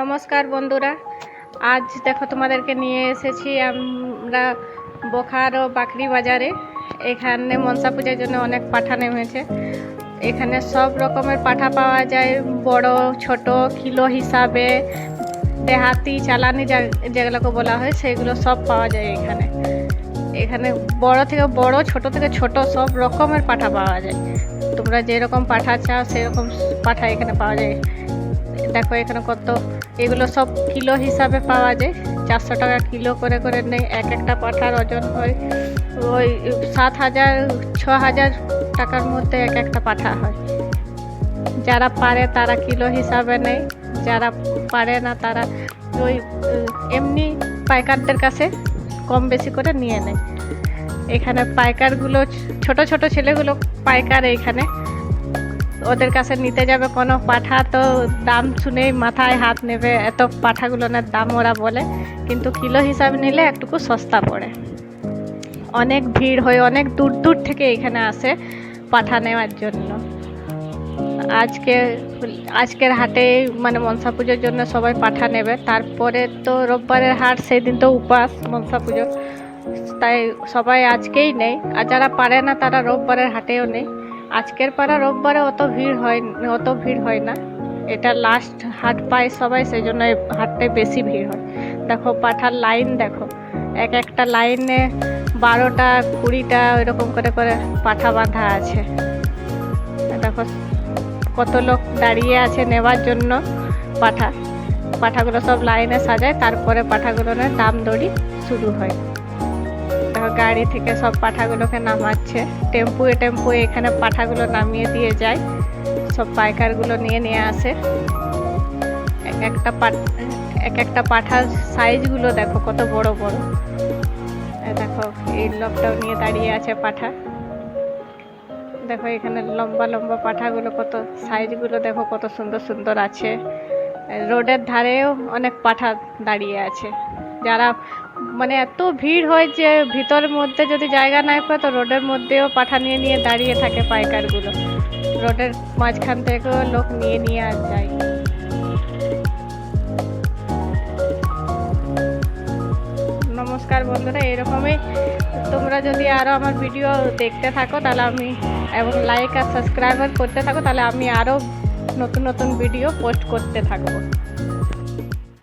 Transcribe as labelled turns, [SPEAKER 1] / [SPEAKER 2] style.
[SPEAKER 1] নমস্কার বন্ধুরা, আজ দেখো তোমাদেরকে নিয়ে এসেছি আমরা বোকারো বাকরি বাজারে। এখানে মনসা পূজার জন্য অনেক পাঠা নেমেছে। এখানে সব রকমের পাঠা পাওয়া যায়, বড় ছোট কিলো হিসাবে, দেহাতি চালানি যেগুলোকে বলা হয় সেগুলো সব পাওয়া যায় এখানে। এখানে বড় থেকে বড়, ছোট থেকে ছোট সব রকমের পাঠা পাওয়া যায়। তোমরা যেরকম পাঠা চাও সেরকম পাঠা এখানে পাওয়া যায়। দেখো এখানে কত, এগুলো সব কিলো হিসাবে পাওয়া যায়। 400 টাকা কিলো করে করে নেই। এক একটা পাঠার ওজন হয় ওই 7,000 6,000 টাকার মধ্যে এক একটা পাঠা হয়। যারা পারে তারা কিলো হিসাবে নেয়, যারা পারে না তারা ওই এমনি পাইকারদের কাছে কম বেশি করে নিয়ে নেয়। এখানে পাইকারগুলো, ছোট ছোট ছেলেগুলো পাইকার, এইখানে ওদের কাছে নিতে যাবে কোনো পাঠা তো দাম শুনেই মাথায় হাত নেবে, এত পাঠাগুলোর দাম ওরা বলে। কিন্তু কিলো হিসাবে নিলে একটুকু সস্তা পড়ে। অনেক ভিড় হয়, অনেক দূর দূর থেকে এখানে আসে পাঠা নেওয়ার জন্য। আজকের হাটে মানে মনসা পুজোর জন্য সবাই পাঠা নেবে। তারপরে তো রোববারের হাট, সেই দিন তো উপাস মনসা পুজো, তাই সবাই আজকেই নেই। আর যারা পারে না তারা রোববারের হাটেও নেই। আজকের পাড়া রোববারে অত ভিড় হয় না। এটা লাস্ট হাট পায় সবাই, সেই জন্য এই হাটটায় বেশি ভিড় হয়। দেখো পাঠার লাইন দেখো, এক একটা লাইনে 12টা 20টা ওইরকম করে করে পাঠা বাঁধা আছে। দেখো কত লোক দাঁড়িয়ে আছে নেওয়ার জন্য পাঠাগুলো সব লাইনে সাজায়, তারপরে পাঠাগুলোর দাম দড়ি শুরু হয়। দেখো গাড়ি থেকে সব পাঠাগুলোকে নামাচ্ছে, টেম্পু এখানে পাঠাগুলো নামিয়ে দিয়ে যায়। সব পাইকারগুলো নিয়ে আসে। এক একটা পাঠার সাইজগুলো দেখো কত বড় বড়। দেখো এই লোকটাও নিয়ে দাঁড়িয়ে আছে পাঠা। দেখো এখানে লম্বা লম্বা পাঠাগুলো, কত সাইজগুলো দেখো কত সুন্দর সুন্দর আছে। রোডের ধারেও অনেক পাঠা দাঁড়িয়ে আছে। যারা মানে এত ভিড় হয় যে ভিতরের মধ্যে যদি জায়গা নাই পায় তো রোডের মধ্যেও পাঠা নিয়ে দাঁড়িয়ে থাকে পাইকারগুলো। রোডের মাঝখান থেকেও লোক নিয়ে আর যায়। নমস্কার বন্ধুরা, এরকমই তোমরা যদি আরও আমার ভিডিও দেখতে থাকো তাহলে আমি, এবং লাইক আর সাবস্ক্রাইব করতে থাকো, তাহলে আমি আরও নতুন নতুন ভিডিও পোস্ট করতে থাকবো।